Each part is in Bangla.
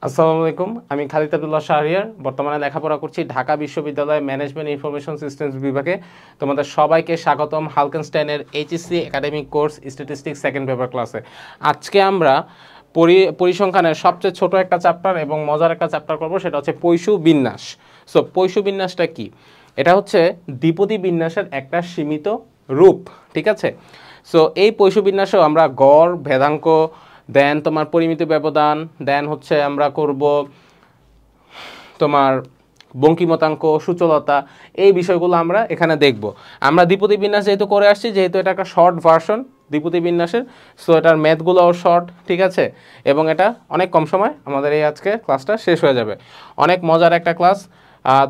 আসসালামু আলাইকুম। আমি খালিদ আব্দুল্লাহ শাহরিয়ার। বর্তমানে লেখাপড়া করছি ঢাকা বিশ্ববিদ্যালয়ের ম্যানেজমেন্ট ইনফরমেশন সিস্টেমস বিভাগে। তোমাদের সবাইকে স্বাগতম হালকেনস্টাইনের HSC academic course statistics second paper ক্লাসে। আজকে আমরা পরিসংখ্যানের সবচেয়ে ছোট একটা চ্যাপ্টার এবং মজার একটা চ্যাপ্টার করব, সেটা হচ্ছে পৈশু বিন্যাস। সো পৈশু বিন্যাসটা কি? এটা হচ্ছে দ্বিপদী বিন্যাসের একটা সীমিত রূপ, ঠিক আছে? সো এই পৈশু বিন্যাসেও আমরা গড়, ভেদাঙ্ক, দেন তোমার পরিমিত ব্যবধান, দেন হচ্ছে আমরা করব তোমার বঙ্কিমতাঙ্ক, সূচলতা, এই বিষয়গুলো আমরা এখানে দেখব। আমরা দ্বিপদী বিন্যাস যেহেতু করে আসছি, যেহেতু এটা একটা শর্ট ভার্সন দ্বিপদী বিন্যাসের, সো এটার ম্যাথগুলোও শর্ট, ঠিক আছে? এবং এটা অনেক কম সময় আমাদের এই আজকে ক্লাসটা শেষ হয়ে যাবে। অনেক মজার একটা ক্লাস,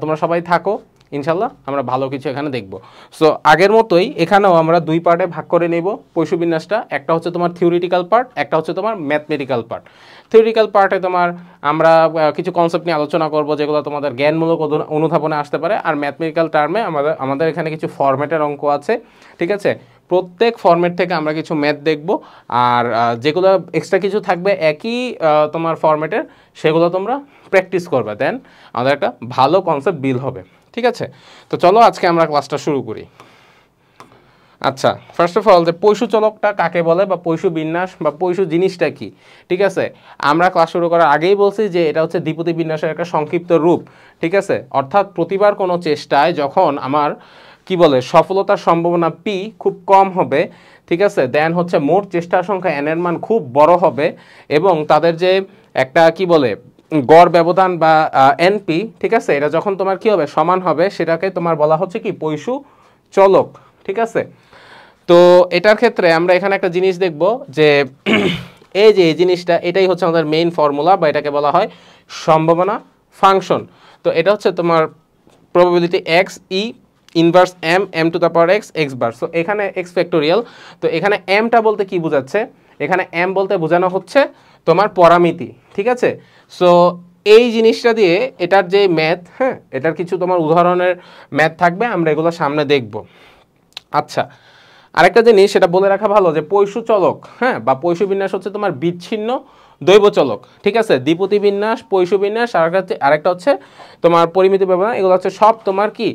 তোমরা সবাই থাকো, ইনশাল্লাহ আমরা ভালো কিছু এখানে দেখব। সো আগের মতোই এখানেও আমরা দুই পার্টে ভাগ করে নেব পৈশু বিন্যাসটা। একটা হচ্ছে তোমার থিওরিটিক্যাল পার্ট, একটা হচ্ছে তোমার ম্যাথমেটিক্যাল পার্ট। থিওরিটিক্যাল পার্টে তোমার আমরা কিছু কনসেপ্ট নিয়ে আলোচনা করব, যেগুলো তোমাদের জ্ঞানমূলক অনুধাবনে আসতে পারে। আর ম্যাথমেটিক্যাল টার্মে আমাদের এখানে কিছু ফরম্যাটের অঙ্ক আছে, ঠিক আছে? প্রত্যেক ফরম্যাট থেকে আমরা কিছু ম্যাথ দেখব, আর যেগুলো এক্সট্রা কিছু থাকবে একই তোমার ফরম্যাটের, সেগুলো তোমরা প্র্যাকটিস করবে, দেন আমাদের একটা ভালো কনসেপ্ট বিল হবে, ঠিক আছে? তো চলো আজকে আমরা ক্লাসটা শুরু করি। আচ্ছা, ফার্স্ট অফ অল, যে পৈশু চলকটা কাকে বলে বা পৈশু বিন্যাস বা পৈশু জিনিসটা কি, ঠিক আছে? আমরা ক্লাস শুরু করার আগেই বলছি যে এটা হচ্ছে দ্বিপদী বিন্যাসের একটা সংক্ষিপ্ত রূপ, ঠিক আছে? অর্থাৎ প্রতিবার কোনো চেষ্টায় যখন আমার কি বলে সফলতার সম্ভাবনা পি খুব কম হবে, ঠিক আছে, দেন হচ্ছে মোট চেষ্টার সংখ্যা এন এর মান খুব বড় হবে, এবং তাদের যে একটা কি বলে গড় ব্যবধান বা এনপি, ঠিক আছে, এটা যখন তোমার কি হবে সমান হবে, সেটাকে তোমার বলা হচ্ছে কি পৈশু চলক, ঠিক আছে? তো এটার ক্ষেত্রে আমরা এখানে একটা জিনিস দেখব যে এই যে এই জিনিসটা, এটাই হচ্ছে আমাদের মেইন ফর্মুলা, বা এটাকে বলা হয় সম্ভাবনা ফাংশন। তো এটা হচ্ছে তোমার probability x e inverse m to the power x bar. So এখানে এক্স ফ্যাক্টোরিয়াল। তো এখানে এমটা বলতে কি বোঝাচ্ছে? এখানে এম বলতে বোঝানো হচ্ছে তোমার পরামিতি, ঠিক আছে? সো এই জিনিসটা দিয়ে এটার যে ম্যাথ, হ্যাঁ, এটার কিছু তোমার উদাহরণের ম্যাথ থাকবে, আমরা এগুলো সামনে দেখব। আচ্ছা, আরেকটা জিনিস সেটা বলে রাখা ভালো যে পৈশু চলক, হ্যাঁ, বা পৈশু বিন্যাস হচ্ছে তোমার বিচ্ছিন্ন দৈব চলক, ঠিক আছে? দ্বিপদী বিন্যাস, পৈশু বিন্যাস, আরেকটা হচ্ছে তোমার পরিমিত ব্যবধান, এগুলো হচ্ছে সব তোমার কি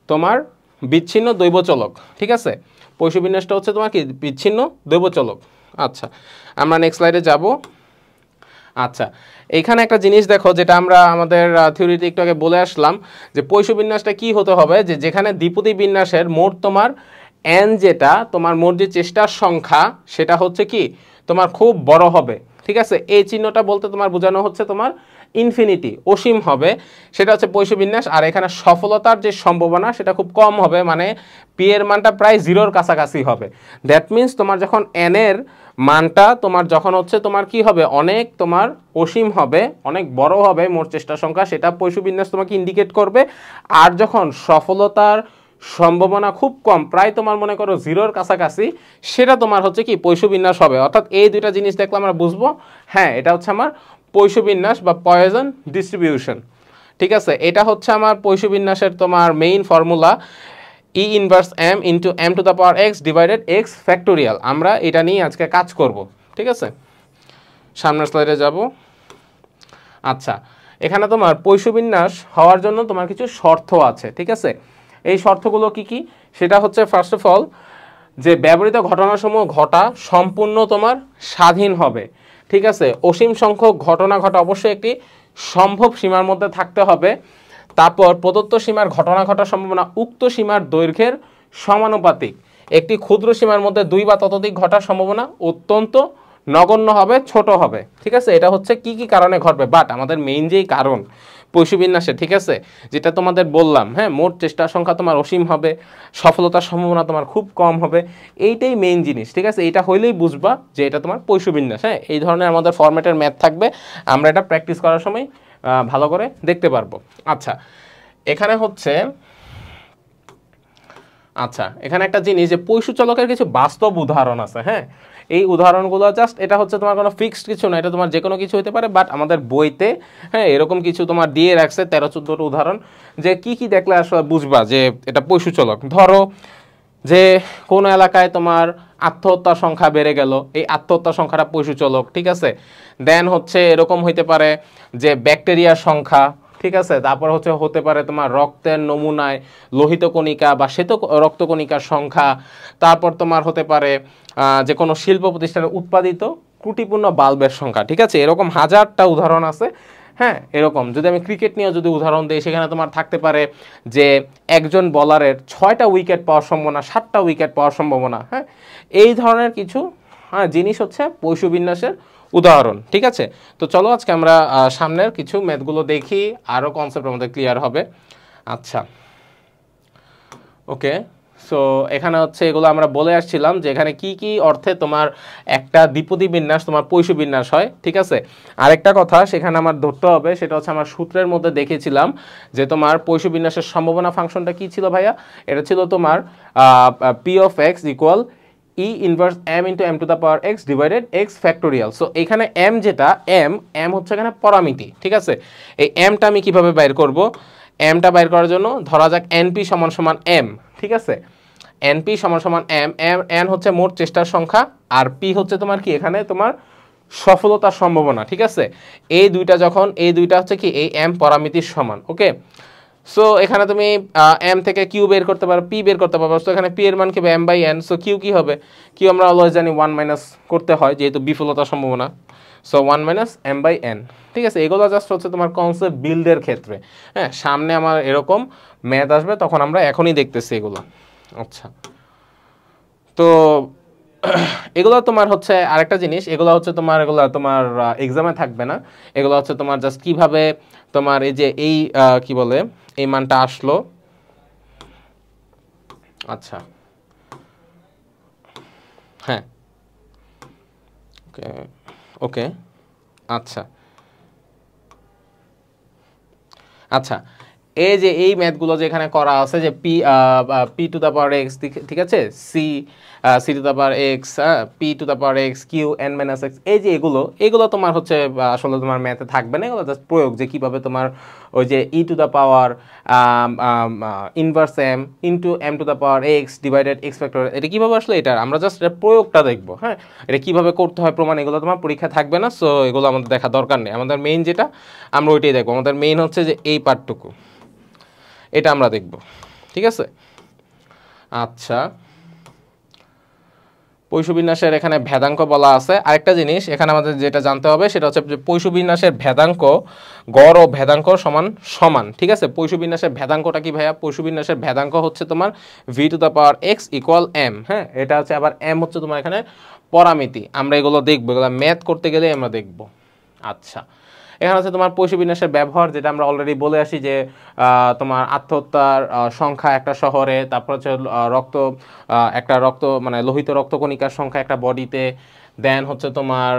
তোমার বিচ্ছিন্ন দৈব চলক, ঠিক আছে? পৈশু বিন্যাসটা হচ্ছে তোমার কি বিচ্ছিন্ন দৈব চলক। আচ্ছা, আমরা নেক্সট স্লাইডে যাব। আচ্ছা, এইখানে একটা জিনিস দেখো, যেটা আমরা আমাদের থিওরিতে একটু আগে বলে আসলাম, যে পৈশু বিন্যাসটা কি হতে হবে, যে যেখানে দ্বিপদী বিন্যাসের মোট তোমার এন, যেটা তোমার মোট যে চেষ্টার সংখ্যা, সেটা হচ্ছে কি তোমার খুব বড় হবে, ঠিক আছে? এই চিহ্নটা বলতে তোমার বোঝানো হচ্ছে তোমার ইনফিনিটি, অসীম হবে, সেটা হচ্ছে পৈশু বিন্যাস। আর এখানে সফলতার যে সম্ভাবনা সেটা খুব কম হবে, মানে পি এর মানটা প্রায় জিরোর কাছাকাছি হবে। দ্যাট মিনস তোমার যখন এন এর মানটা তোমার যখন হচ্ছে তোমার কি হবে অনেক তোমার অসীম হবে, অনেক বড় হবে মোট চেষ্টা সংখ্যা, সেটা পৈশু বিন্যাস তোমাকে ইন্ডিকেট করবে। আর যখন সফলতার সম্ভাবনা খুব কম, প্রায় তোমার মনে করো জিরোর কাছাকাছি, সেটা তোমার হচ্ছে কি পৈশু বিন্যাস হবে। অর্থাৎ এই দুইটা জিনিস দেখলে আমরা বুঝবো, হ্যাঁ, এটা হচ্ছে আমার পৈশু বিন্যাস বা পয়েজন ডিস্ট্রিবিউশন, ঠিক আছে? এটা হচ্ছে আমার পৈশু বিন্যাসের তোমার main formula, e inverse m into m to the power x divided x factorial. আমরা এটা নিয়ে আজকে কাজ করব, ঠিক আছে? সামনের স্লাইডে যাব। আচ্ছা, এখানে তোমার পৈশু বিন্যাস হওয়ার জন্য তোমার কিছু শর্ত আছে, ঠিক আছে? এই শর্তগুলো কি কি? সেটা হচ্ছে ফার্স্ট অফ অল, যে ব্যবহৃত ঘটনাসমূহ ঘটা সম্পূর্ণ তোমার স্বাধীন হবে, ঠিক আছে? অসীম সংখ্যক ঘটনা ঘটা অবশ্যই একটি সম্ভব সীমার মধ্যে থাকতে হবে। তারপর প্রদত্ত সীমার ঘটনা ঘটার সম্ভাবনা উক্ত সীমার দৈর্ঘ্যের সমানুপাতিক। একটি ক্ষুদ্র সীমার মধ্যে দুই বা ততোধিক ঘটার সম্ভাবনা অত্যন্ত নগণ্য হবে, ছোট হবে, ঠিক আছে? এটা হচ্ছে কি কি কারণে ঘটবে, বাট আমাদের মেইন যেই কারণ পৈশু বিন্যাসে, ঠিক আছে, যেটা তোমাদের বললাম, হ্যাঁ, মোট চেষ্টার সংখ্যা তোমার অসীম হবে, সফলতার সম্ভাবনা তোমার খুব কম হবে, এইটাই মেইন জিনিস, ঠিক আছে? এইটা হইলেই বুঝবা যে এটা তোমার পৈশু বিন্যাস। হ্যাঁ, এই ধরনের আমাদের ফরম্যাটের ম্যাথ থাকবে, আমরা এটা প্র্যাকটিস করার সময় ভালো করে দেখতে পারবো। আচ্ছা, এখানে হচ্ছে আচ্ছা, এখানে একটা জিনিস, যে পৈশু চলকের কিছু বাস্তব উদাহরণ আছে, হ্যাঁ, এই উদাহরণগুলো জাস্ট, এটা হচ্ছে তোমার কোনো ফিক্সড কিছু না, এটা তোমার যে কোনো কিছু হতে পারে, বাট আমাদের বইতে, হ্যাঁ, এরকম কিছু তোমার দিয়ে রাখছে 13-14টা উদাহরণ, যে কি কি দেখলে আসলে বুঝবা যে এটা পৈশু চলক। ধরো যে কোন এলাকায় তোমার আত্মহত্যার সংখ্যা বেড়ে গেল, এই আত্মহত্যার সংখ্যাটা পশুচলক, ঠিক আছে। দেন হচ্ছে এরকম হইতে পারে যে ব্যাকটেরিয়ার সংখ্যা, ঠিক আছে। তারপর হতে পারে তোমার রক্তের নমুনায় লোহিত কণিকা বা শ্বেত রক্তকণিকার সংখ্যা। তারপর তোমার হতে পারে যে কোনো শিল্প প্রতিষ্ঠানে উৎপাদিত ত্রুটিপূর্ণ বাল্বের সংখ্যা, ঠিক আছে। এরকম হাজারটা উদাহরণ আছে। হ্যাঁ, এরকম যদি আমি ক্রিকেট নিয়ে যদি উদাহরণ দিই, সেখানে তোমার থাকতে পারে যে একজন বলারের 6টা উইকেট পাওয়ার সম্ভাবনা, 7টা উইকেট পাওয়ার সম্ভাবনা। হ্যাঁ, এই ধরনের কিছু জিনিস হচ্ছে পয়সুবিন্যাসের উদাহরণ, ঠিক আছে। তো চলো আজকে আমরা সামনের কিছু ম্যাথগুলো দেখি, আরও কনসেপ্ট আমাদের ক্লিয়ার হবে। আচ্ছা, ওকে। সো এখানে হচ্ছে এগুলো আমরা বলে আসছিলাম যে এখানে কি কি অর্থে তোমার একটা দ্বিপদী বিন্যাস তোমার পয়সু বিন্যাস হয়, ঠিক আছে। আরেকটা কথা সেখানে আমার ধরতে হবে, সেটা হচ্ছে আমরা সূত্রের মধ্যে দেখেছিলাম যে তোমার পয়সু বিন্যাসের সম্ভাবনা ফাংশনটা কি ছিল ভাইয়া, এটা ছিল তোমার p of x equal e inverse m into m to the power x divided x factorial. So এখানে এম যেটা এম হচ্ছে এখানে পরামিতি, ঠিক আছে। এই এমটা আমি কিভাবে বাইর করব, এমটা বাইর করার জন্য ধরা যাক এনপি সমান সমান এম, ঠিক আছে। এনপি সমান সমান এম, এন হচ্ছে মোট চেষ্টার সংখ্যা, আর পি হচ্ছে তোমার কি এখানে তোমার সফলতার সম্ভাবনা, ঠিক আছে। এই দুইটা হচ্ছে কি এই এম পরামিতির সমান, ওকে। সো এখানে তুমি এম থেকে কিউ বের করতে পারো, পি বের করতে পারো। সো এখানে পি এর মান কি হবে m by n. So q কি হবে, কিউ আমরা অলওয়েজ জানি 1 মাইনাস করতে হয় যেহেতু বিফলতার সম্ভাবনা। So 1 minus m by n, ঠিক আছে। এগুলো জাস্ট হচ্ছে তোমার কনসেপ্ট বিল্ডের ক্ষেত্রে। হ্যাঁ, সামনে আমার এরকম ম্যাথ আসবে তখন আমরা এখনই দেখতেছি এগুলো। আচ্ছা, তো এগুলো তোমার হচ্ছে আরেকটা জিনিস, এগুলো তোমার এক্সামে থাকবে না। এগুলো হচ্ছে তোমার জাস্ট কিভাবে তোমার এই যে এই কি বলে এই মানটা আসলো। আচ্ছা, হ্যাঁ, ওকে ওকে, আচ্ছা আচ্ছা। এই যে এই ম্যাথগুলো যেখানে করা আছে যে p to the power x, ঠিক আছে, c to the power x, p to the power x q n minus x, এই যে এগুলো তোমার হচ্ছে আসলে তোমার ম্যাথে থাকবে না। এগুলো জাস্ট প্রয়োগ, যে কীভাবে তোমার ওই যে e to the power inverse m into m to the power x divided x factorial, এটা কীভাবে আসলে এটা আমরা জাস্ট এটা প্রয়োগটা দেখবো। হ্যাঁ, এটা কীভাবে করতে হয় প্রমাণ, এগুলো তোমার পরীক্ষা থাকবে না। সো এগুলো আমাদের দেখা দরকার নেই। আমাদের মেইন যেটা আমরা ওইটাই দেখবো। আমাদের মেইন হচ্ছে যে এই পার্টটুকু, এটা আমরা দেখব, ঠিক আছে। আচ্ছা, পয়সুবিন্যাসের এখানে ভেদাঙ্ক বলা আছে। আরেকটা জিনিস এখানে আমাদের যেটা জানতে হবে সেটা হচ্ছে যে পয়সুবিন্যাসের ভেদাঙ্ক গড় ও ভেদাঙ্ক সমান সমান, ঠিক আছে। পয়সুবিন্যাসের ভেদাঙ্কটা কি ভাইয়া, পয়সুবিন্যাসের ভেদাঙ্ক হচ্ছে তোমার v to the power x equal m. হ্যাঁ, এটা হচ্ছে আবার এম হচ্ছে তোমার এখানে পরামিতি। আমরা এগুলো দেখবো, এগুলো ম্যাথ করতে গেলে আমরা দেখবো। আচ্ছা, এখানে হচ্ছে তোমার পয়সুবিন্যাসের ব্যবহার, যেটা আমরা অলরেডি বলে আসি যে তোমার আত্মহত্যার সংখ্যা একটা শহরে, তারপর হচ্ছে রক্ত মানে লোহিত রক্তকণিকার সংখ্যা একটা বডিতে, দেন হচ্ছে তোমার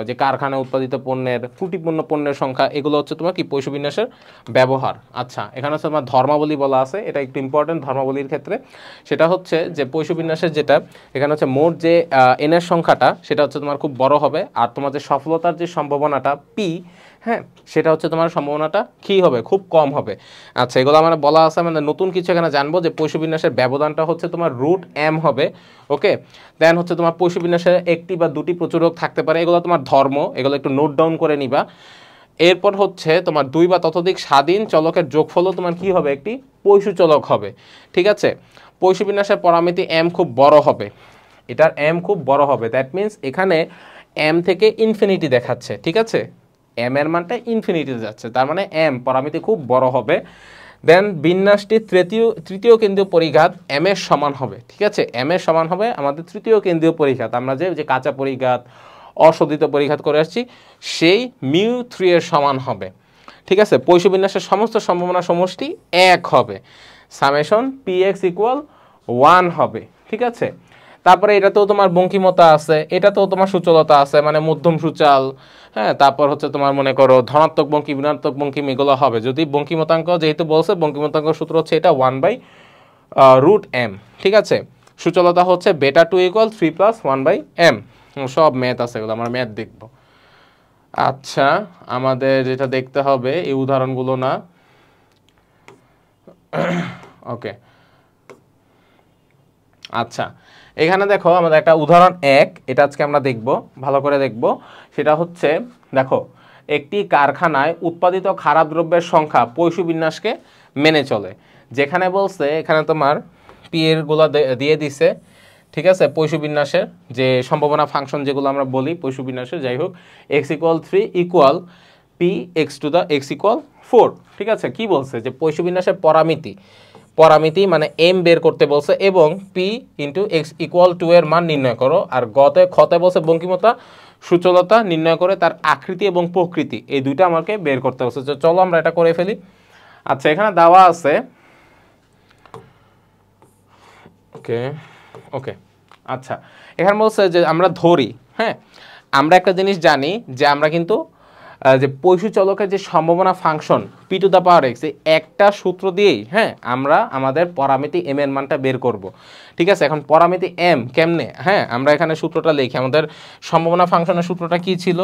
যে কারখানায় উৎপাদিত পণ্যের ত্রুটিপূর্ণ পণ্যের সংখ্যা, এগুলো হচ্ছে তোমার কি পয়সুবিন্যাসের ব্যবহার। আচ্ছা, এখানে হচ্ছে তোমার ধর্মাবলী বলা আছে, এটা একটু ইম্পর্টেন্ট ধর্মাবলীর ক্ষেত্রে। সেটা হচ্ছে যে পয়সুবিন্যাসের যেটা এখানে হচ্ছে মোট যে এনের সংখ্যাটা সেটা হচ্ছে তোমার খুব বড় হবে, আর তোমার যে সফলতার যে সম্ভাবনাটা পি, হ্যাঁ, সেটা হচ্ছে তোমার সম্ভাবনাটা কী হবে, খুব কম হবে। আচ্ছা, এগুলো আমার বলা আছে। মানে নতুন কিছু এখানে জানবো যে পয়সুবিন্যাসের ব্যবধানটা হচ্ছে তোমার রুট এম হবে, ওকে। দেন হচ্ছে তোমার পয়সুবিন্যাসের একটি বা দুটি প্রচুরক থাকতে পারে, এগুলো তোমার ধর্ম, এগুলো একটু নোট ডাউন করে নিবা। এরপর হচ্ছে তোমার দুই বা ততোধিক স্বাধীন চলকের যোগফলও তোমার কি হবে, একটি পয়সু চলক হবে, ঠিক আছে। পয়সুবিন্যাসের পরামিতি এম খুব বড় হবে, এটার এম খুব বড় হবে, দ্যাট মিন্স এখানে এম থেকে ইনফিনিটি দেখাচ্ছে, ঠিক আছে। এম এর মানটা ইনফিনিটিতে যাচ্ছে, তার মানে এম পরামিতি খুব বড় হবে। দেন বিন্যাসটি তৃতীয় কেন্দ্রীয় পরিঘাত এম এর সমান হবে, ঠিক আছে। এম এর সমান হবে আমাদের তৃতীয় কেন্দ্রীয় পরিঘাত, আমরা যে কাঁচা পরিঘাত অশোধিত পরিঘাত করে আসছি সেই মিউ 3 এর সমান হবে, ঠিক আছে। পয়সুবিন্যাসের সমস্ত সম্ভাবনা সমষ্টি 1 হবে, সামেশন পি এক্স ইকুয়াল 1 হবে, ঠিক আছে। তারপরে এটাতেও তোমার বঙ্কিমতা আছে, এটাতেও তোমার সূচলতা আছে, মানে মধ্যম সূচাল। হ্যাঁ, তারপর হচ্ছে তোমার মনে করো ধনাত্মক বঙ্কিম ঋণাত্মক বঙ্কিম এগুলো হবে। যদি বঙ্কিমতাঙ্ক যেহেতু বলছে, বঙ্কিমতাঙ্ক সূত্র হচ্ছে এটা 1/√m, ঠিক আছে। সূচলতা হচ্ছে বেটা 2 ইকুয়াল 3 + 1/m। সব ম্যাথ আছে, এগুলো আমরা ম্যাথ দেখব। আচ্ছা, আমাদের যেটা দেখতে হবে এই উদাহরণগুলো না, ওকে। আচ্ছা, এখানে দেখো আমাদের একটা উদাহরণ 1, এটা আজকে আমরা দেখব, ভালো করে দেখব। সেটা হচ্ছে দেখো, একটি কারখানায় উৎপাদিত খারাপ দ্রব্যের সংখ্যা পয়সু বিন্যাসকে মেনে চলে। যেখানে বলছে এখানে তোমার পি এর গুলো দিয়ে দিছে, ঠিক আছে, পয়সু বিন্যাসের যে সম্ভাবনা ফাংশন যেগুলো আমরা বলি পয়সু বিন্যাসের, যাই হোক x = 3 equal P x to the x = 4। ঠিক আছে, কি বলছে যে পয়সু বিন্যাসের পরামিতি মানে m বের করতে বলছে এবং p ইন্টু এক্স ইকুয়াল 2 এর মান নির্ণয় করো। আর খতে বলছে বঙ্কিমতা সূচলতা নির্ণয় করে তার আকৃতি এবং প্রকৃতি, এই দুইটা আমাকে বের করতে বলছে। চলো আমরা এটা করে ফেলি। আচ্ছা, এখানে দেওয়া আছে, ওকে ওকে আচ্ছা, এখানে বলছে যে আমরা ধরি, হ্যাঁ, আমরা একটা জিনিস জানি যে আমরা কিন্তু যে পয়সু চলকের যে সম্ভাবনা function P to the power x, এই একটা সূত্র দিয়েই, হ্যাঁ, আমরা আমাদের পরামিতি এম এর মানটা বের করব। ঠিক আছে, এখন পরামিতি এম কেমনে, হ্যাঁ, আমরা এখানে সূত্রটা লিখি। আমাদের সম্ভাবনা ফাংশনের সূত্রটা কি ছিল?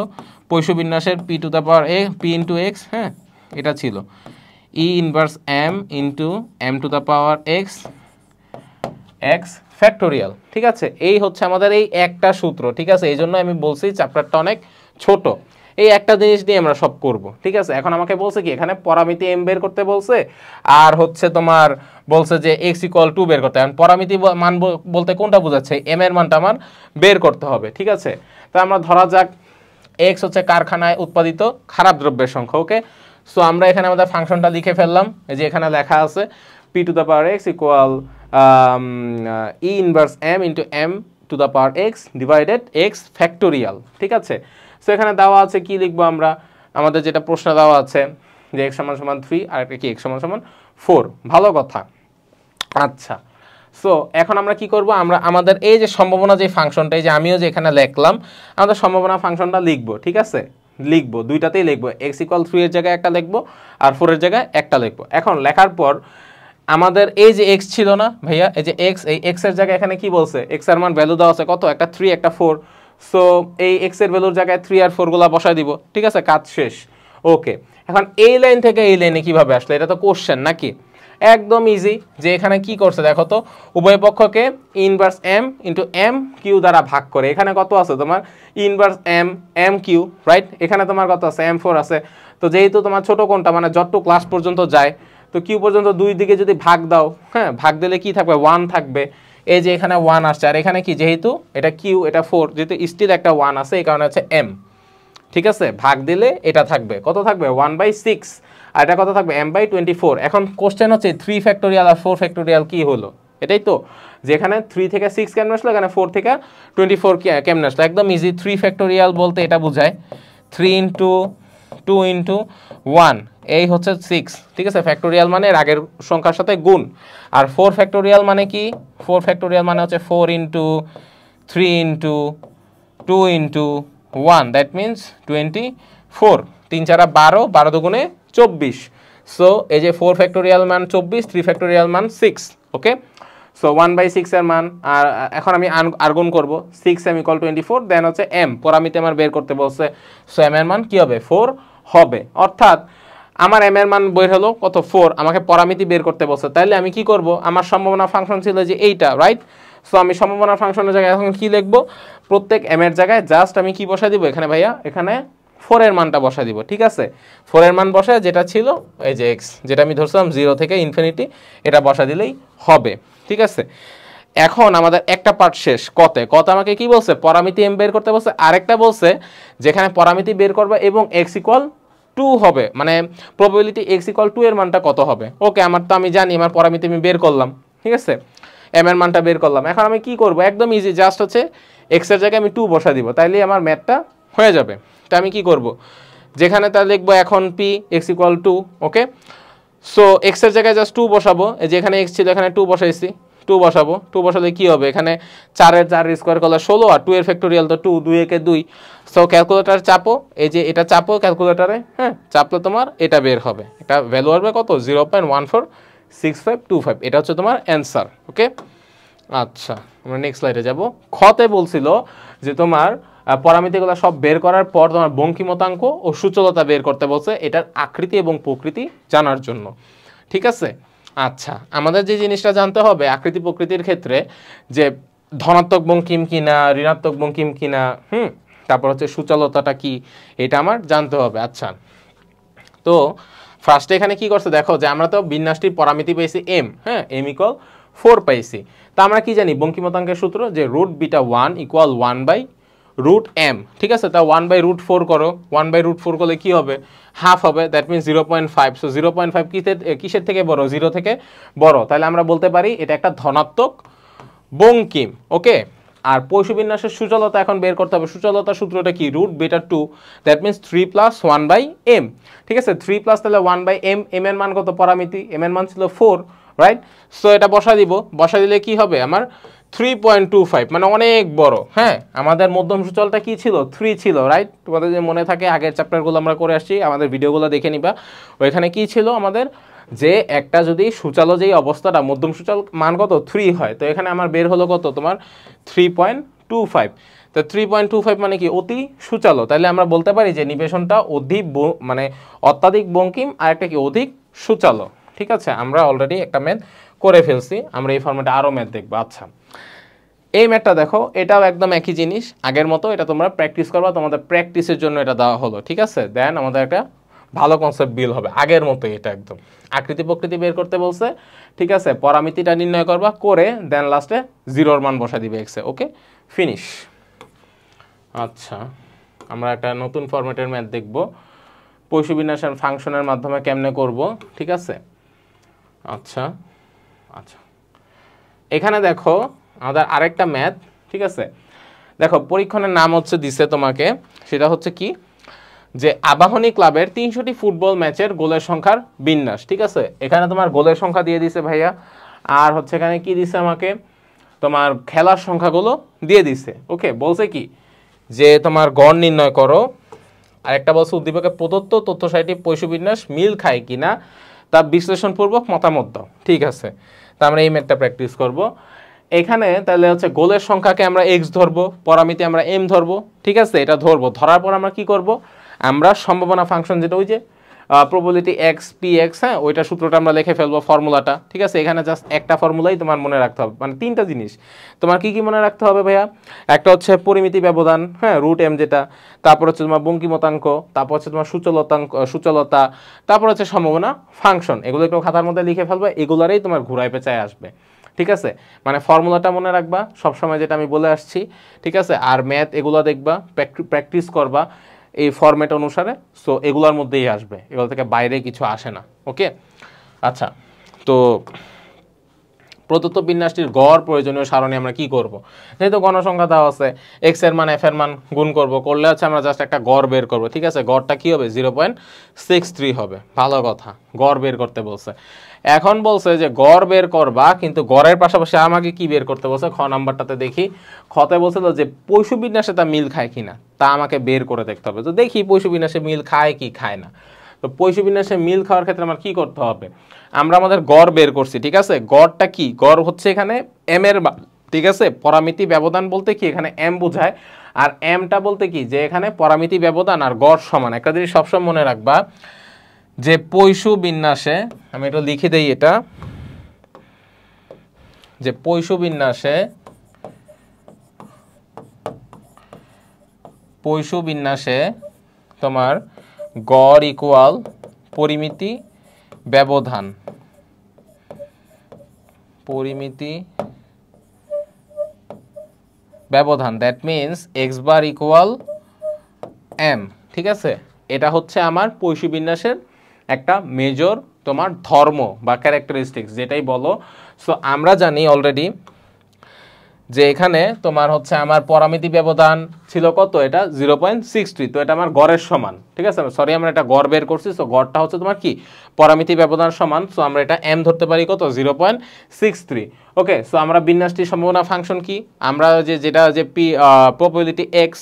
পয়সু বিন্যাসের p to the power p into x, হ্যাঁ, এটা ছিল e inverse m into m to the power x factorial. ঠিক আছে, এই হচ্ছে আমাদের এই একটা সূত্র। ঠিক আছে, এই জন্য আমি বলছি চ্যাপ্টারটা অনেক ছোট, এই একটা জিনিস দিয়ে আমরা সব করব। ঠিক আছে, এখন আমাকে বলছে কি এখানে পরামিতি এম বের করতে বলছে, আর হচ্ছে তোমার বলছে যে x = 2 বের করতে। এখন পরামিতি মান বলতে কোনটা বোঝাচ্ছে? এম এর মানটা আমার বের করতে হবে। ঠিক আছে, তো আমরা ধরা যাক x হচ্ছে কারখানায় উৎপাদিত খারাপ দ্রব্যের সংখ্যা। ওকে, সো আমরা এখানে আমাদের ফাংশনটা লিখে ফেললাম। এই যে এখানে লেখা আছে p two the power x equal e inverse m into m two the power x divided x factorial. ঠিক আছে, সো এখানে দেওয়া আছে কি লিখবো আমরা, আমাদের যেটা প্রশ্ন দেওয়া আছে যে x = 3 আর একটা কি x = 4। ভালো কথা। আচ্ছা, সো এখন আমরা কি করব, আমরা আমাদের এই যে সম্ভাবনা যে ফাংশনটা, এই যে আমিও যে এখানে লিখলাম, আমাদের সম্ভাবনা ফাংশনটা লিখবো। ঠিক আছে, লিখবো, দুইটাতেই লিখবো। x = 3 এর জায়গায় একটা লিখবো আর 4 এর জায়গায় একটা লিখবো। এখন লেখার পর আমাদের এই যে x ছিল না ভাইয়া, এই যে x, এই x এর জায়গায় এখানে কি বলছে, x এর মান ভ্যালু দেওয়া আছে কত, একটা 3 একটা 4। সো এই x এর ভ্যালুর জায়গায় 3 আর 4 গুলা বসায় দিব। ঠিক আছে, কাজ শেষ। ওকে, এখন এই লাইন থেকে এই লাইনে কিভাবে আসলে, এটা তো কোশ্চেন নাকি? একদম ইজি, যে এখানে কি করছে দেখো তো, উভয় পক্ষকে inverse m into m q দ্বারা ভাগ করে। এখানে কত আছে তোমার, ইনভার্স m কিউ, রাইট? এখানে তোমার কত আছে, m4 আছে। তো যেহেতু তোমার ছোট কোনটা মানে যতটুকু ক্লাস পর্যন্ত যায়, তো কিউ পর্যন্ত দুই দিকে যদি ভাগ দাও, হ্যাঁ, ভাগ দিলে কি থাকবে, 1 থাকবে। এই যে এখানে 1 আসছে, আর এখানে কি, যেহেতু এটা কিউ এটা 4, যেহেতু স্টিল একটা 1 আছে, এই কারণে হচ্ছে m। ঠিক আছে, ভাগ দিলে এটা থাকবে, কত থাকবে, 1/6, আর এটা কত থাকবে, m/24। এখন কোশ্চেন হচ্ছে 3 ফ্যাক্টোরিয়াল আর 4 ফ্যাক্টোরিয়াল কি হলো, এটাই তো, যেখানে 3 থেকে 6 কেমনে আসলো, এখানে 4 থেকে 24 কেমনে আসলো। একদম ইজি, 3 ফ্যাক্টোরিয়াল বলতে এটা বোঝায় 3 ইন্টু 2 ইন্টু 1, এই হচ্ছে 6। ঠিক আছে, ফ্যাক্টোরিয়াল মানে এর আগের সংখ্যার সাথে গুণ। আর 4 ফ্যাক্টোরিয়াল মানে কি, 4 ফ্যাক্টোরিয়াল মানে হচ্ছে 4 into 3 into 2 into 1, that means 24। 3 4 12, 12 দুগুণে 24। সো এই যে 4 ফ্যাক্টোরিয়াল মান 24, 3 ফ্যাক্টোরিয়াল মান 6। ওকে, সো 1/6 এর মান, আর এখন আমি আর্গুন করব 6m = 24, দেন হচ্ছে m পরামিতি আমার বের করতে বলছে। সো m এর মান কি হবে, 4 হবে। অর্থাৎ আমার m এর মান বের হলো কত, 4, আমাকে পরামিতি বের করতে বলছে। তাইলে আমি কি করব, আমার সম্ভাবনা ফাংশন ছিল যে এইটা, রাইট? সো আমি সম্ভাবনা ফাংশনের জায়গায় এখন কি লিখবো, প্রত্যেক m এর জায়গায় জাস্ট আমি কি বসাই দিব এখানে ভাইয়া, এখানে 4 এর মানটা বসাই দিব। ঠিক আছে, 4 এর মান বসায় যেটা ছিল এই যে x, যেটা আমি ধরছিলাম 0 থেকে ইনফিনিটি, এটা বসা দিলেই হবে। ঠিক আছে, এখন আমাদের একটা পার্ট শেষ। কত আমাকে কি বলছে, পরামিতি m বের করতে বলছে। আরেকটা বলছে যেখানে পরামিতি বের করবে এবং x = 2 হবে, মানে প্রবাবিলিটি x = 2 এর মানটা কত হবে। ওকে, আমার তো আমি জানি, আমার পরামিতি আমি বের করলাম। ঠিক আছে, m এর মানটা বের করলাম। এখন আমি কি করব, একদম ইজি, জাস্ট হচ্ছে x এর জায়গায় আমি 2 বসা দিব, তাইলে আমার ম্যাথটা হয়ে যাবে। তো আমি কি করব, যেখানে তা লিখবো এখন p x = 2। ওকে, সো x এর জায়গায় জাস্ট 2 বসাবো, এই যে এখানে x ছিল, এখানে 2 বসাইছি, 2 বসাবো। 2 বসালে কি হবে, এখানে 4 এর 4 স্কয়ার করলে 16, আর 2 এর ফ্যাক্টোরিয়াল তো 2, 2 একে 2। সো ক্যালকুলেটর চাপো, এই যে এটা চাপো ক্যালকুলেটরে, হ্যাঁ, চাপলে তোমার এটা বের হবে, এটা ভ্যালু আসবে কত, 0.146525। এটা হচ্ছে তোমার অ্যান্সার। ওকে, আচ্ছা, আমরা নেক্সট স্লাইডে যাব। খতে বলছিল যে তোমার পরামিতিগুলো সব বের করার পর তোমার বঙ্কিমতাঙ্ক ও সূচলতা বের করতে বলছে, এটার আকৃতি এবং প্রকৃতি জানার জন্য। ঠিক আছে, আচ্ছা, আমাদের যে জিনিসটা জানতে হবে আকৃতি প্রকৃতির ক্ষেত্রে, যে ধনাত্মক বঙ্কিম কিনা, ঋণাত্মক বঙ্কিম কিনা, তারপর হচ্ছে সূচলতাটা কি, এটা আমার জানতে হবে। আচ্ছা, তো ফার্স্টে এখানে কি করছে দেখো, যে আমরা তো বিন্যাসটির পরামিতি পেয়েছি এম, হ্যাঁ, এম ইকুয়াল 4 পাইছি। তা আমরা কি জানি বঙ্কিমতাঙ্কের সূত্র, যে root beta 1 equal 1 by root m, ঠিক আছে। তা 1 বাই রুট 4 করো, 1 বাই রুট 4 করলে কি হবে, হাফ হবে, দ্যাট মিনস 0.5। সো 0.5 কিসের থেকে বড়, 0 থেকে বড়, তাহলে আমরা বলতে পারি এটা একটা ধনাত্মক বঙ্কিম। ওকে, আর পৈশু বিন্যাসের সূচলতা এখন বের করতে হবে। সূচলতা সূত্রটা কি, root beta 2, that means 3 plus 1 by m, ঠিক আছে। 3 প্লাস তাহলে 1 বাই এম, এম এর মান কত পরামিতি, এম এর মান ছিল 4, রাইট। সো এটা বসা দিব, বসা দিলে কি হবে আমার 3.25, মানে অনেক বড়। হ্যাঁ, আমাদের মধ্যম সূচলটা কি ছিল, 3 ছিল, রাইট। তোমাদের যে মনে থাকে আগের চ্যাপ্টারগুলো আমরা করে আসছি, আমাদের ভিডিওগুলো দেখে নিবা, ওইখানে কি ছিল আমাদের, যে একটা যদি সূচালো যেই অবস্থাটা মধ্যম সূচল মান কত 3 হয়, তো এখানে আমার বের হলো কত তোমার 3.25। তো 3.25 মানে কি অতি সূচালো, তাহলে আমরা বলতে পারি যে নিবেশনটা মানে অত্যাধিক বঙ্কিম, আর একটা কি অধিক সূচালো। ঠিক আছে, আমরা অলরেডি একটা ম্যাথ করে ফেলছি, আমরা এই ফর্মেটে আরও ম্যাথ দেখবো। আচ্ছা, এই ম্যাথটা দেখো, এটাও একদম একই জিনিস আগের মতো, এটা তোমরা প্র্যাকটিস করবা, তোমাদের প্র্যাকটিসের জন্য এটা দেওয়া হলো, ঠিক আছে। দেন আমাদের একটা ভালো কনসেপ্ট বিল হবে আগের মতো, এটা একদম আকৃতি প্রকৃতি বের করতে বলছে, ঠিক আছে। পরামিতিটা নির্ণয় করবা, করে দেন লাস্টে জিরোর মান বসা দিবে এক্সে। ওকে, ফিনিশ। আচ্ছা, আমরা একটা নতুন ফরম্যাটের ম্যাথ দেখব, পৈশু বিন্যাসের ফাংশনের মাধ্যমে কেমনে করব, ঠিক আছে। আচ্ছা আচ্ছা, এখানে দেখো আমাদের আরেকটা ম্যাথ, ঠিক আছে। দেখো পরীক্ষণের নাম হচ্ছে দিছে তোমাকে, সেটা হচ্ছে কি, যে আবাহনী ক্লাবের 300টি ফুটবল ম্যাচের গোলের সংখ্যার বিন্যাস, ঠিক আছে। এখানে তোমার গোলের সংখ্যা দিয়ে দিছে ভাইয়া, আর হচ্ছে এখানে কি দিছে আমাকে, তোমার খেলার সংখ্যাগুলো দিয়ে দিছে। ওকে, বলছে কি যে তোমার গড় নির্ণয় করো, আর একটা বলছে উদ্দীপকে প্রদত্ত তথ্য সাইটি পৈশু বিন্যাস মিল খায় কিনা তা বিশ্লেষণপূর্বক মতামত দাও, ঠিক আছে। তা আমরা এই ম্যাথটা প্র্যাকটিস করব। এখানে তাহলে হচ্ছে গোলের সংখ্যাকে আমরা এক্স ধরবো, পরামিতি আমরা এম ধরবো, ঠিক আছে। এটা ধরবো, ধরার পর আমরা কি করব, আমরা সম্ভাবনা ফাংশন, যেটা ওই যে প্রবাবিলিটি এক্স পি এক্স, হ্যাঁ, ওইটা সূত্রটা আমরা লিখে ফেলবো, ফর্মুলাটা, ঠিক আছে। এখানে জাস্ট একটা ফর্মুলাই তোমার মনে রাখতে হবে, মানে তিনটা জিনিস তোমার কি কি মনে রাখতে হবে ভাইয়া। একটা হচ্ছে পরিমিতি ব্যবধান, হ্যাঁ, রুট এম যেটা, তারপর হচ্ছে তোমার বঙ্কিমতাঙ্ক, তারপর হচ্ছে তোমার সূচলতা, তারপর হচ্ছে সম্ভাবনা ফাংশন। এগুলো একটু খাতার মধ্যে লিখে ফেলবে, এগুলারই তোমার ঘুরায় পেঁচায় আসবে, ঠিক আছে। মানে ফর্মুলাটা মনে রাখবা সবসময়, যেটা আমি বলে আসছি, ঠিক আছে। আর ম্যাথ এগুলো দেখবা, প্র্যাকটিস করবা এই ফরম্যাট অনুসারে, সো এগুলোর মধ্যেই আসবে, এগুলো থেকে বাইরে কিছু আসে না। ওকে, আচ্ছা, তো প্রদত্ত বিন্যাসটির গড় প্রয়োজনীয় সারণী আমরা কি করব, যেহেতু গণসংখ্যা দেওয়া আছে, এক্স এর মান এফ এর মান গুণ করলে হচ্ছে আমরা জাস্ট একটা গড় বের করব, ঠিক আছে। গড়টা কি হবে 0.63 হবে, ভালো কথা, গড় বের করতে বলছে। এখন বলছে যে গড় বের করবা, কিন্তু গড়ের পাশাপাশি আমাকে কি বের করতে বলছে, খ নাম্বারটাতে দেখি, খতে বলছিল যে পৈশু বিন্যাসে তা মিল খায় কিনা, তা আমাকে বের করে দেখতে হবে। তো দেখি পৈশু বিন্যাসে মিল খায় কি খায় না। তো পৈশু বিন্যাসে মিল খাওয়ার ক্ষেত্রে আমার কি করতে হবে, আমরা আমাদের গড় বের করছি, ঠিক আছে। গড়টা কি, গড় হচ্ছে এখানে এম এর, ঠিক আছে। পরামিতি ব্যবধান বলতে কি এখানে এম বোঝায়, আর এমটা বলতে কি যে এখানে পরামিতি ব্যবধান আর গড় সমান। একটা জিনিস সবসময় মনে রাখবা, যে পৈশু বিন্যাসে, আমি এটা লিখে দেই, এটা যে পৈশু বিন্যাসে তোমার গড় ইকুয়াল পরিমিতি ব্যবধান, that means x bar equal m, ঠিক আছে। এটা হচ্ছে আমার পৈশু বিন্যাসের একটা মেজর তোমার ধর্ম বা ক্যারেক্টারিস্টিক্স, যেটাই বলো। সো আমরা জানি অলরেডি যে এখানে তোমার হচ্ছে আমার পরামিতি ব্যবধান ছিল কত, এটা 0.63, তো এটা আমার গড়ের সমান, ঠিক আছে। সরি, আমরা এটা গড় বের করছি, সো গড়টা হচ্ছে তোমার কি পরামিতি ব্যবধান সমান, সো আমরা এটা এম ধরতে পারি কত 0.63। ওকে, সো আমরা বিন্যাসটির সম্ভাবনা ফাংশন কি, আমরা যেটা পি প্রবাবিলিটি এক্স,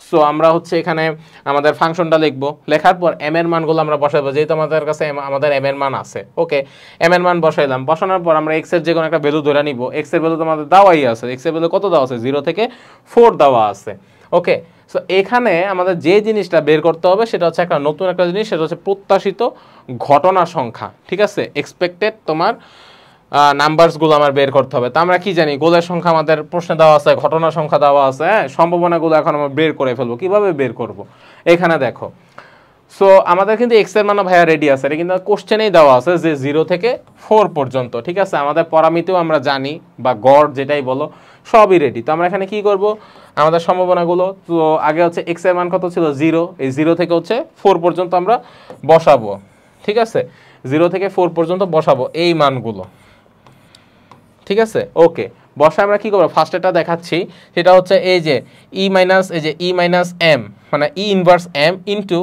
সো আমরা হচ্ছে এখানে আমাদের ফাংশনটা লিখবো, লেখার পর এম এর মানগুলো আমরা বসাবো, যেহেতু আমাদের কাছে আমাদের এম এর মান আছে। ওকে, এম এর মান বসাইলাম, বসানোর পর আমরা এক্স এর যে কোনো একটা ভ্যালু ধরে নিব। এক্স এর ভ্যালু তোমাদের দেওয়াই আছে, এক্স এর ভ্যালু কত দেওয়া আছে, 0 থেকে 4 দেওয়া আছে। ওকে, সো এখানে আমাদের যে জিনিসটা বের করতে হবে সেটা হচ্ছে একটা নতুন একটা জিনিস, সেটা হচ্ছে প্রত্যাশিত ঘটনা সংখ্যা, ঠিক আছে, এক্সপেক্টেড তোমার নাম্বারসগুলো আমার বের করতে হবে। তো আমরা কি জানি, গোলের সংখ্যা আমাদের প্রশ্নে দেওয়া আছে, ঘটনা সংখ্যা দেওয়া আছে, হ্যাঁ, সম্ভাবনাগুলো এখন আমরা বের করে ফেলবো। কিভাবে বের করব? এখানে দেখো, সো আমাদের কিন্তু এক্স এর মানে ভাইয়া রেডি আছে, এটা কিন্তু কোশ্চেনেই দেওয়া আছে যে 0 থেকে 4 পর্যন্ত, ঠিক আছে। আমাদের পরামিতিও আমরা জানি, বা গড় যেটাই বলো সবই রেডি। তো আমরা এখানে কি করব, আমাদের সম্ভাবনাগুলো, তো আগে হচ্ছে এক্স এর মান কত ছিল 0, এই 0 থেকে হচ্ছে 4 পর্যন্ত আমরা বসাবো, ঠিক আছে, 0 থেকে 4 পর্যন্ত বসাবো এই মানগুলো, ঠিক আছে। ওকে, বসে আমরা কি করবো, ফার্স্ট এটা দেখাচ্ছি, সেটা হচ্ছে এই যে ই মাইনাস এম, মানে e inverse m into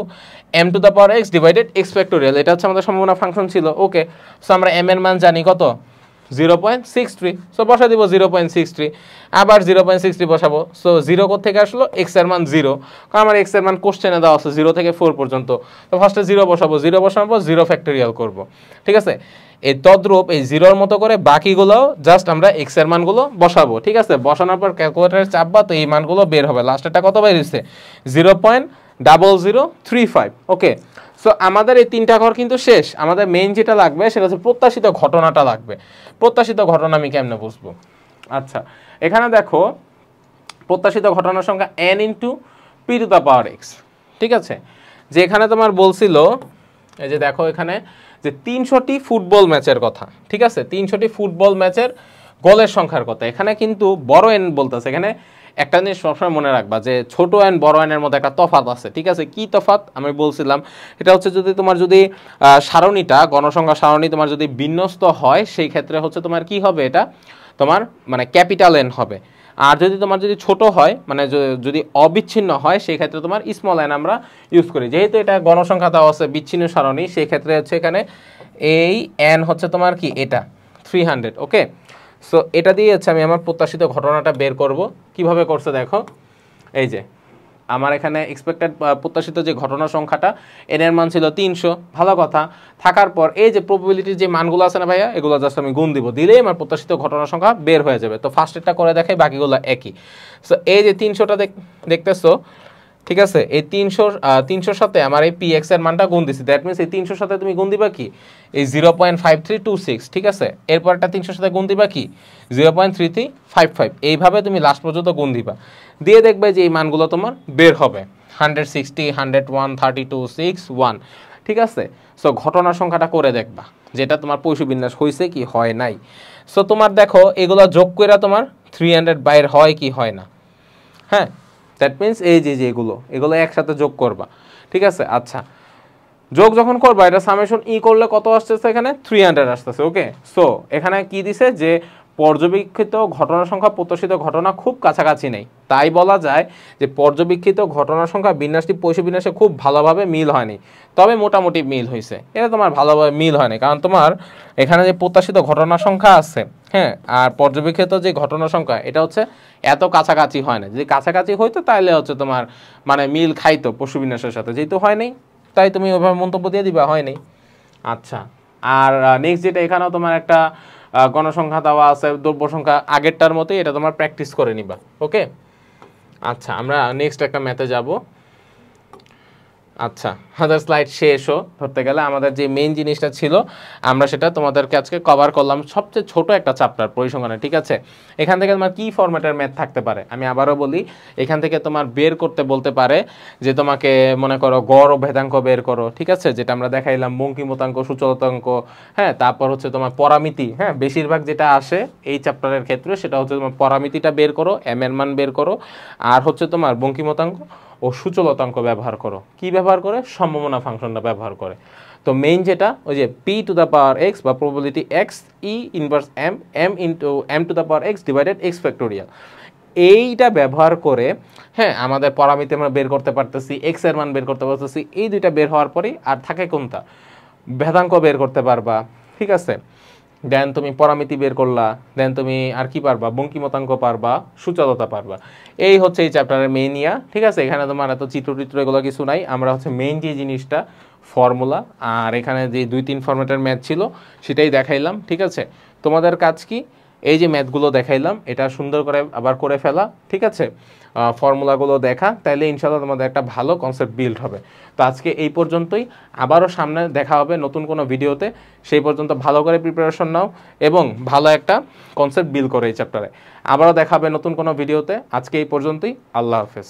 m to the power x divided x factorial, এটা হচ্ছে আমাদের সম্ভাবনা ফাংশন ছিল। ওকে, সো আমরা এম এর মান জানি কত, 0.63, সো বসা দিব 0.63, আবার 0.63 বসাবো। সো 0 কোথেকে আসলো, এক্স এর মান 0, কারণ আমার এক্স এর মান কোশ্চেনে দেওয়া আছে 0 থেকে 4 পর্যন্ত। তো ফার্স্টে 0 বসাবো, 0 বসানোর পর 0 ফ্যাক্টোরিয়াল করবো, ঠিক আছে। এই তদ্রূপ এই 0-র মতো করে বাকিগুলো জাস্ট আমরা এক্স এর মানগুলো বসাবো, ঠিক আছে। বসানোর পর ক্যালকুলেটারে চাপবা, তো এই মানগুলো বের হবে। লাস্টেরটা কত বেরিয়েছে, 0.0035। ওকে, সো আমাদের এই তিনটা ঘর কিন্তু শেষ। আমাদের মেইন যেটা লাগবে সেটা হচ্ছে প্রত্যাশিত ঘটনাটা লাগবে। প্রত্যাশিত ঘটনা আমি কেমনে বুঝবো? আচ্ছা, এখানে দেখো প্রত্যাশিত ঘটনার সংখ্যা n into P to the power x, ঠিক আছে। যে এখানে তোমার বলছিল, এই যে দেখো এখানে যে 300টি ফুটবল ম্যাচের কথা, ঠিক আছে, 300টি ফুটবল ম্যাচের গোলের সংখ্যার কথা। এখানে কিন্তু বড় এন বলতেছে। এখানে একটা জিনিস সবসময় মনে রাখবা যে ছোট এন বড় এনের মধ্যে একটা তফাৎ আছে, ঠিক আছে। কি তফাৎ আমি বলছিলাম, এটা হচ্ছে যদি তোমার যদি সারণীটা, গণসংখ্যা সারণী তোমার যদি বিন্যস্ত হয়, সেই ক্ষেত্রে হচ্ছে তোমার কি হবে, এটা তোমার মানে ক্যাপিটাল এন হবে। আর যদি তোমার যদি ছোট হয়, মানে যদি অবিচ্ছিন্ন হয়, সেই ক্ষেত্রে তোমার স্মল এন আমরা ইউজ করি। যেহেতু এটা গণসংখ্যা দেওয়া আছে বিচ্ছিন্ন সারণী, সেই ক্ষেত্রে হচ্ছে এখানে এই এন হচ্ছে তোমার কি, এটা 300। ওকে, সো এটা দিয়ে হচ্ছে আমি আমার প্রত্যাশিত ঘটনাটা বের করব। কিভাবে করছে দেখো, এই যে আমার এখানে এক্সপেক্টেড প্রত্যাশিত যে ঘটনা সংখ্যাটা, এন এর মান ছিল 300, ভালো কথা। থাকার পর এই যে প্রবাবিলিটির যে মানগুলো আছে না ভাইয়া, এগুলো জাস্ট আমি গুণ দিব, দিলেই আমার প্রত্যাশিত ঘটনা সংখ্যা বের হয়ে যাবে। তো ফার্স্টেরটা করে দেখাই, বাকিগুলো একই। সো এই যে 300টা দেখতেছো, ঠিক আছে, এই 300 সাথে আমার এই পি এক্স এর মানটা গুণ দিছি। দ্যাট মিনস এই 300 সাথে তুমি গুণ দিবা কি, এই 0.5326, ঠিক আছে। এরপর একটা 300 সাথে গুণ দিবা কি, 0.3355। এইভাবে তুমি লাস্ট পর্যন্ত গুণ দিবা, দিয়ে দেখবে যে এই মানগুলো তোমার বের হবে 160, 101, 32, 6, 1, ঠিক আছে। সো ঘটনার সংখ্যাটা করে দেখবা, যেটা তোমার পয়সু বিন্যাস হয়েছে কি হয় নাই। সো তোমার দেখো এগুলো যোগ করে তোমার 300 বাইর হয় কি হয় না, হ্যাঁ। দ্যাট মিনস এই যে এগুলো একসাথে যোগ করবা, ঠিক আছে। আচ্ছা, যোগ যখন করবা, এটা সামেশন ই করলে কত আসতেছে, এখানে 300 আসতেছে। ওকে, সো এখানে কি দিছে, যে পর্যবেক্ষিত ঘটনা সংখ্যা প্রত্যাশিত ঘটনা খুব কাছাকাছি নেই। তাই বলা যায় যে পর্যবেক্ষিত ঘটনা সংখ্যা বিন্যাসটি পয়সা বিন্যাসে খুব ভালোভাবে মিল হয়নি, তবে মোটামুটি মিল হয়েছে। এটা তোমার ভালোভাবে মিল হয়নি, কারণ তোমার এখানে যে প্রত্যাশিত ঘটনা সংখ্যা আছে, হ্যাঁ, আর পর্যবেক্ষিত যে ঘটনা সংখ্যা, এটা হচ্ছে এত কাছাকাছি হয় না। যদি কাছাকাছি হইতো তাহলে হচ্ছে তোমার মানে মিল খাইতো পশু বিন্যাসের সাথে, যেহেতু হয় নাই তাই তুমি ওইভাবে মন্তব্য দিয়ে দিবা হয় নাই। আচ্ছা, আর নেক্সট যেটা, এখানেও তোমার একটা গণসংখ্যা দেওয়া আছে, দ্রব্য সংখ্যা আগেরটার মতোই, এটা তোমার প্র্যাকটিস করে নিবা। ওকে, আচ্ছা, আমরা নেক্সট একটা ম্যাথে যাব। আচ্ছা, আমাদের স্লাইড শেষও ধরতে গেলে আমাদের যে মেইন জিনিসটা ছিল, আমরা সেটা তোমাদেরকে আজকে কভার করলাম। সবচেয়ে ছোট একটা চ্যাপ্টার পরিসংখ্যানে, ঠিক আছে। এখান থেকে তোমার কি ফরম্যাটের ম্যাথ থাকতে পারে, আমি আবারও বলি, এখান থেকে তোমার বের করতে বলতে পারে যে তোমাকে মনে করো গড় ও ভেদাঙ্ক বের করো, ঠিক আছে, যেটা আমরা দেখাইলাম, বঙ্কিমতাঙ্ক, সূচকাঙ্ক, হ্যাঁ, তারপর হচ্ছে তোমার পরামিতি, হ্যাঁ, বেশিরভাগ যেটা আসে এই চ্যাপ্টারের ক্ষেত্রে সেটা হচ্ছে তোমার পরামিতিটা বের করো, এম এর মান বের করো, আর হচ্ছে তোমার বঙ্কিমতাঙ্ক ও সূচলতাঙ্ক ব্যবহার করো। কি ব্যবহার করে, সম্ভাবনা ফাংশনটা ব্যবহার করে। তো মেইন যেটা ওই যে p to the power x বা probability x e inverse m, m into m to the power x divided x factorial, এইটা ব্যবহার করে, হ্যাঁ, আমাদের পরামিতি আমরা বের করতে পারতেছি, এক্স এর মান বের করতে পারতেছি। এই দুইটা বের হওয়ার পরেই আর থাকে কোনটা, ভেদাঙ্ক বের করতে পারবা, ঠিক আছে। দেন তুমি পরামিতি বের করলা, দেন তুমি আর কি পারবা, বঙ্কিমতাঙ্ক পারবা, সূচলতা পারবা। এই হচ্ছে এই চ্যাপ্টারের মেইন ইয়া, ঠিক আছে। এখানে তোমার এত চিত্র এগুলো কিছু নাই, আমরা হচ্ছে মেইন যে জিনিসটা ফর্মুলা, আর এখানে যে 2-3 ফরম্যাটের ম্যাথ ছিল সেটাই দেখাইলাম, ঠিক আছে। তোমাদের কাজ কি, এই যে ম্যাথগুলো দেখাইলাম এটা সুন্দর করে আবার করে ফেলা, ঠিক আছে, ফর্মুলাগুলো দেখা, তাইলে ইনশাআল্লাহ তোমাদের একটা ভালো কনসেপ্ট বিল্ড হবে। তো আজকে এই পর্যন্তই, আবারও সামনে দেখা হবে নতুন কোনো ভিডিওতে। সেই পর্যন্ত ভালো করে প্রিপারেশন নাও এবং ভালো একটা কনসেপ্ট বিল্ড করো এই চ্যাপ্টারে। আবারও দেখা হবে নতুন কোনো ভিডিওতে। আজকে এই পর্যন্তই, আল্লাহ হাফেজ।